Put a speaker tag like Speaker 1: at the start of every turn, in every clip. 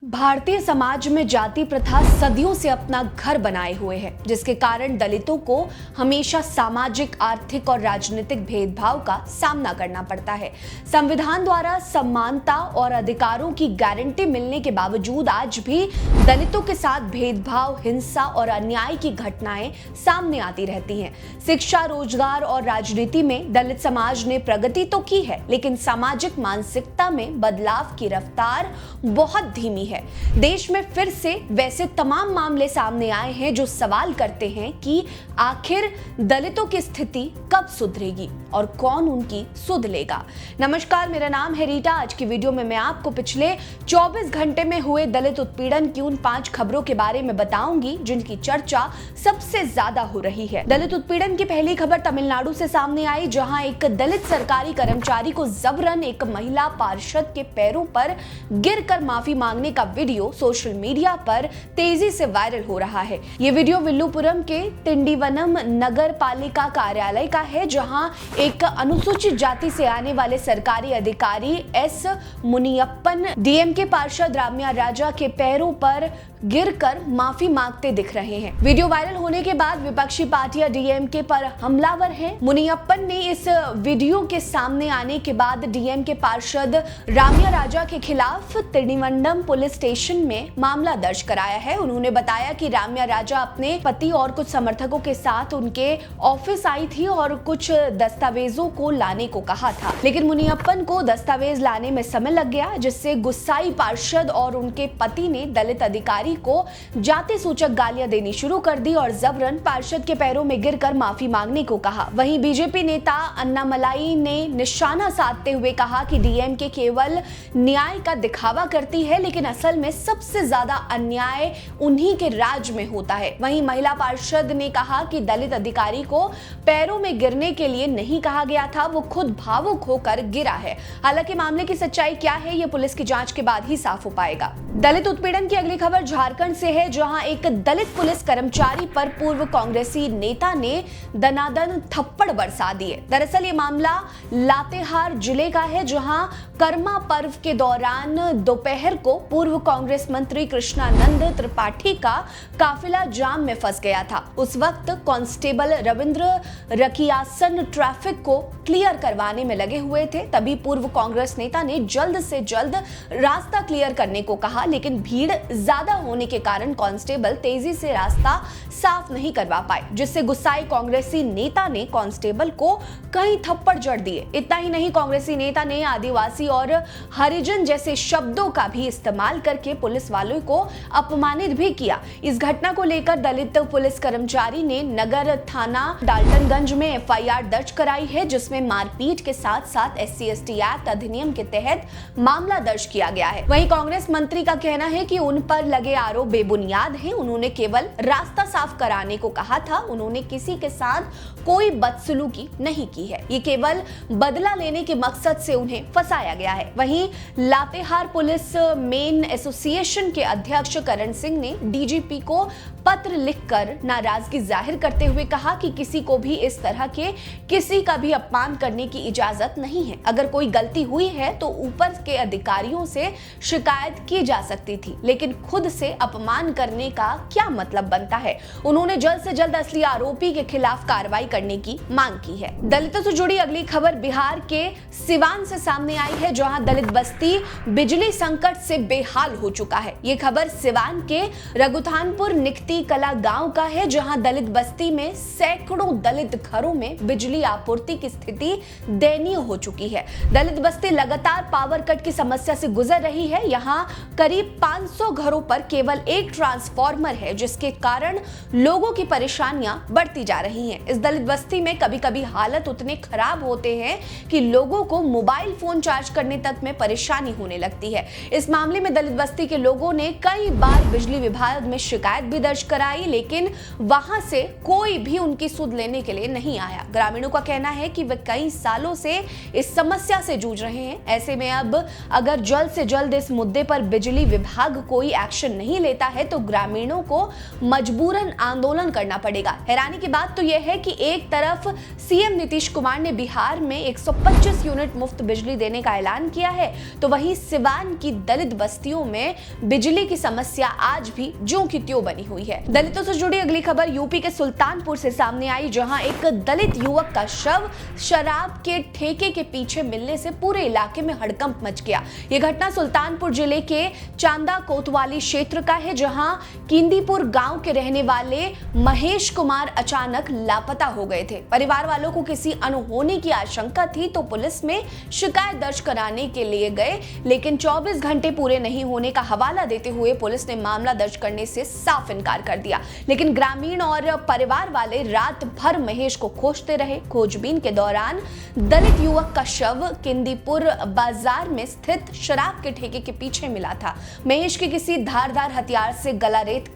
Speaker 1: भारतीय समाज में जाति प्रथा सदियों से अपना घर बनाए हुए है, जिसके कारण दलितों को हमेशा सामाजिक, आर्थिक और राजनीतिक भेदभाव का सामना करना पड़ता है। संविधान द्वारा समानता और अधिकारों की गारंटी मिलने के बावजूद आज भी दलितों के साथ भेदभाव, हिंसा और अन्याय की घटनाएं सामने आती रहती हैं। शिक्षा, रोजगार और राजनीति में दलित समाज ने प्रगति तो की है, लेकिन सामाजिक मानसिकता में बदलाव की रफ्तार बहुत धीमी है। देश में फिर से वैसे तमाम मामले सामने आए हैं जो सवाल करते हैं कि आखिर दलितों की स्थिति कब सुधरेगी और कौन उनकी सुध लेगा। नमस्कार, मेरा नाम है रीटा। आज की वीडियो में मैं आपको पिछले 24 घंटे में हुए दलित उत्पीड़न की उन 5 खबरों के बारे में बताऊंगी जिनकी चर्चा सबसे ज्यादा हो रही है। दलित उत्पीड़न की पहली खबर तमिलनाडु से सामने आई, जहां एक दलित सरकारी कर्मचारी को जबरन एक महिला पार्षद के पैरों पर गिरकर माफी मांगने का वीडियो सोशल मीडिया पर तेजी से वायरल हो रहा है। ये वीडियो विल्लुपुरम के तिंडीवनम नगर पालिका कार्यालय का है, जहां एक अनुसूचित जाति से आने वाले सरकारी अधिकारी एस मुनियप्पन डीएमके पार्षद राम्या राजा के पैरों पर गिरकर माफी मांगते दिख रहे हैं। वीडियो वायरल होने के बाद विपक्षी पार्टियां डीएमके पर हमलावर हैं। मुनियप्पन ने इस वीडियो के सामने आने के बाद डीएमके पार्षद राम्या राजा के खिलाफ तिंडीवनम पुलिस स्टेशन में मामला दर्ज कराया है। उन्होंने बताया कि राम्या राजा अपने पति और कुछ समर्थकों के साथ उनके ऑफिस आई थी और कुछ दस्तावेजों को लाने को कहा था, लेकिन मुनियप्पन को दस्तावेज लाने में समय लग गया, जिससे गुस्साई पार्षद और उनके पति ने दलित अधिकारी को जाति सूचक गालियां देनी शुरू कर दी और जबरन पार्षद के पैरों में गिरकर माफी मांगने को कहा। वहीं बीजेपी नेता अन्नामलाई ने निशाना साधते हुए कहा कि डीएमके केवल न्याय का दिखावा करती है, लेकिन असल में सबसे ज्यादा अन्याय उन्हीं के राज में होता है। वहीं महिला पार्षद ने कहा कि दलित अधिकारी को पैरों में गिरने के लिए नहीं कहा गया था, वो खुद भावुक होकर गिरा है। हालांकि मामले की सच्चाई क्या है, ये पुलिस की जांच के बाद ही साफ हो पाएगा। दलित उत्पीड़न की अगली खबर झारखंड से है, जहां एक दलित पुलिस कर्मचारी पर पूर्व कांग्रेसी नेता ने दनादन थप्पड़ बरसा दिए। दरअसल ये मामला लातेहार जिले का है, जहां कर्मा पर्व के दौरान दोपहर को पूर्व कांग्रेस मंत्री कृष्णानंद त्रिपाठी का काफिला जाम में फंस गया था। उस वक्त कांस्टेबल रविंद्र रकियासन ट्रैफिक को क्लियर करवाने में लगे हुए थे। तभी पूर्व कांग्रेस नेता ने जल्द से जल्द रास्ता क्लियर करने को कहा, लेकिन भीड़ ज्यादा होने के कारण कांस्टेबल तेजी से रास्ता साफ नहीं करवा पाए, जिससे गुस्साए कांग्रेसी नेता ने कांस्टेबल को कई थप्पड़ जड़ दिए। इतना ही नहीं, कांग्रेसी नेता ने आदिवासी और हरिजन जैसे शब्दों का भी इस्तेमाल करके पुलिस वालों को अपमानित भी किया। इस घटना को लेकर दलित पुलिस कर्मचारी ने नगर थाना डाल्टनगंज में एफआईआर दर्ज कराई है, जिसमें मारपीट के साथ साथ SC/ST एक्ट अधिनियम के तहत मामला दर्ज किया गया है। वहीं कांग्रेस मंत्री का कहना है कि उन पर लगे आरोप बेबुनियाद हैं। उन्होंने केवल रास्ता साफ कराने को कहा था, उन्होंने किसी के साथ कोई बदसलूकी नहीं की है। ये केवल बदला लेने के मकसद से उन्हें फंसाया गया है। वहीं लातेहार पुलिस मेन एसोसिएशन के अध्यक्ष करण सिंह ने डीजीपी को पत्र लिखकर नाराजगी जाहिर करते हुए कहा कि किसी को भी इस तरह के किसी का भी अपमान करने की इजाजत नहीं है। अगर कोई गलती हुई है तो ऊपर के अधिकारियों से शिकायत की जा सकती थी, लेकिन खुद से अपमान करने का क्या मतलब बनता है। उन्होंने जल्द से जल्द असली आरोपी के खिलाफ कार्रवाई करने की मांग की है। दलितों से जुड़ी अगली खबर बिहार के सिवान से सामने आई है, जहां दलित बस्ती बिजली संकट से बेहाल हो चुका है। ये खबर सिवान के रघुथानपुर निकती कला गांव का है, जहां दलित बस्ती में सैकड़ों दलित घरों में बिजली आपूर्ति की स्थिति दयनीय हो चुकी है। दलित बस्ती लगातार पावर कट की समस्या से गुजर रही है। यहाँ करीब 500 घरों पर केवल एक ट्रांसफार्मर है, जिसके कारण लोगों की परेशानियां बढ़ती जा रही हैं। इस दलित बस्ती में कभी-कभी हालत उतने खराब होते हैं कि लोगों को मोबाइल फोन चार्ज करने तक में परेशानी होने लगती है। इस मामले में दलित बस्ती के लोगों ने कई बार बिजली विभाग में शिकायत भी दर्ज कराई, लेकिन वहां से कोई भी उनकी सुध लेने के लिए नहीं आया। ग्रामीणों का कहना है कि वे कई सालों से इस समस्या से जूझ रहे हैं। ऐसे में अब अगर जल्द से जल्द इस मुद्दे पर बिजली विभाग कोई एक्शन नहीं लेता है तो ग्रामीणों को मजबूरन आंदोलन करना पड़ेगा। हैरानी की बात तो यह है कि एक तरफ सीएम नीतीश कुमार ने बिहार में 125 यूनिट मुफ्त बिजली देने का ऐलान किया है, तो वहीं सिवान की दलित बस्तियों में बिजली की समस्या आज भी ज्यों की त्यों बनी हुई है। दलितों से जुड़ी अगली खबर यूपी के सुल्तानपुर से सामने आई, जहां एक दलित युवक का शव शराब के ठेके के पीछे मिलने से पूरे इलाके में हड़कंप मच गया। यह घटना सुल्तानपुर जिले के चांदा कोतवाली क्षेत्र का है, जहां किंदीपुर गांव के रहने वाले महेश कुमार अचानक लापता हो गए थे। परिवार वालों को किसी अनहोनी की आशंका थी तो पुलिस में शिकायत दर्ज कराने के लिए गए, लेकिन 24 घंटे पूरे नहीं होने का हवाला देते हुए पुलिस ने मामला दर्ज करने से साफ इनकार कर दिया। लेकिन ग्रामीण और परिवार वाले रात भर महेश को खोजते रहे। खोजबीन के दौरान दलित युवक का शव किंदीपुर बाजार में स्थित शराब के ठेके के पीछे मिला था। महेश की किसी धारदार हथियार से गला रेत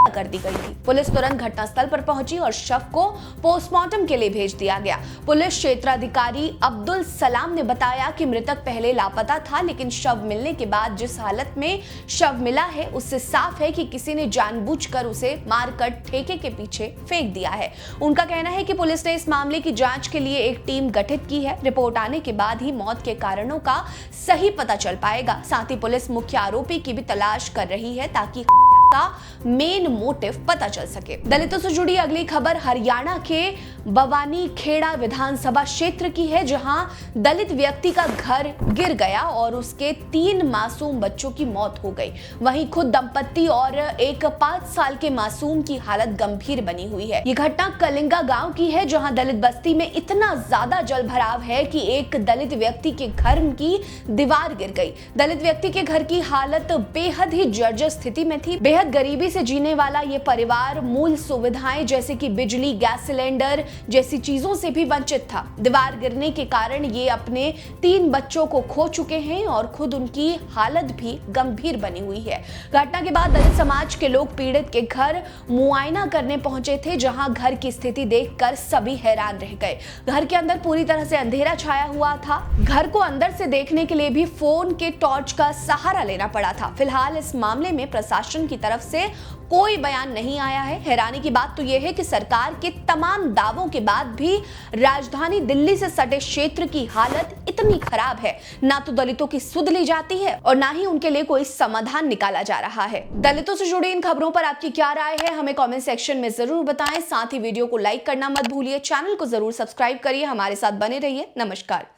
Speaker 1: कर दी गई थी। पुलिस तुरंत घटनास्थल पर पहुंची और शव को पोस्टमार्टम के लिए भेज दिया गया। पुलिस क्षेत्राधिकारी अब्दुल सलाम ने बताया कि मृतक पहले लापता था, लेकिन शव मिलने के बाद जिस हालत में शव मिला है उससे साफ है कि किसी ने जानबूझकर उसे मारकर ठेके के पीछे फेंक दिया है। उनका कहना है कि पुलिस ने इस मामले की जांच के लिए एक टीम गठित की है। रिपोर्ट आने के बाद ही मौत के कारणों का सही पता चल पाएगा। साथ ही पुलिस मुख्य आरोपी की भी तलाश कर रही है ताकि का मेन मोटिव पता चल सके। दलितों से जुड़ी अगली खबर हरियाणा के बवानी खेड़ा विधानसभा क्षेत्र की है, जहां दलित व्यक्ति का घर गिर गया और उसके 3 मासूम बच्चों की मौत हो गई। वहीं खुद दंपत्ति और एक 5 साल के मासूम की हालत गंभीर बनी हुई है। ये घटना कलिंगा गांव की है, जहां दलित बस्ती में इतना ज्यादा जल भराव है कि एक दलित व्यक्ति के घर की दीवार गिर गई। दलित व्यक्ति के घर की हालत बेहद ही जर्जर स्थिति में थी। बेहद गरीबी से जीने वाला ये परिवार मूल सुविधाएं जैसे कि बिजली, गैस सिलेंडर जैसी चीजों से भी वंचित था। दीवार गिरने के कारण ये अपने 3 बच्चों को खो चुके हैं और खुद उनकी हालत भी गंभीर बनी हुई है। घटना के बाद दलित समाज के लोग पीड़ित के घर मुआयना करने पहुंचे थे, जहां घर की स्थिति देखकर सभी हैरान रह गए। घर के अंदर पूरी तरह से अंधेरा छाया हुआ था। घर को अंदर से देखने के लिए भी फोन के टॉर्च का सहारा लेना पड़ा था। फिलहाल इस मामले में प्रशासन की तरफ से कोई बयान नहीं आया है। हैरानी की बात तो यह है कि सरकार के तमाम दावों के बाद भी राजधानी दिल्ली से सटे क्षेत्र की हालत इतनी खराब है, ना तो दलितों की सुध ली जाती है और ना ही उनके लिए कोई समाधान निकाला जा रहा है। दलितों से जुड़ी इन खबरों पर आपकी क्या राय है, हमें कमेंट सेक्शन में जरूर बताएं। साथ ही वीडियो को लाइक करना मत भूलिए, चैनल को जरूर सब्सक्राइब करिए, हमारे साथ बने रहिए। नमस्कार।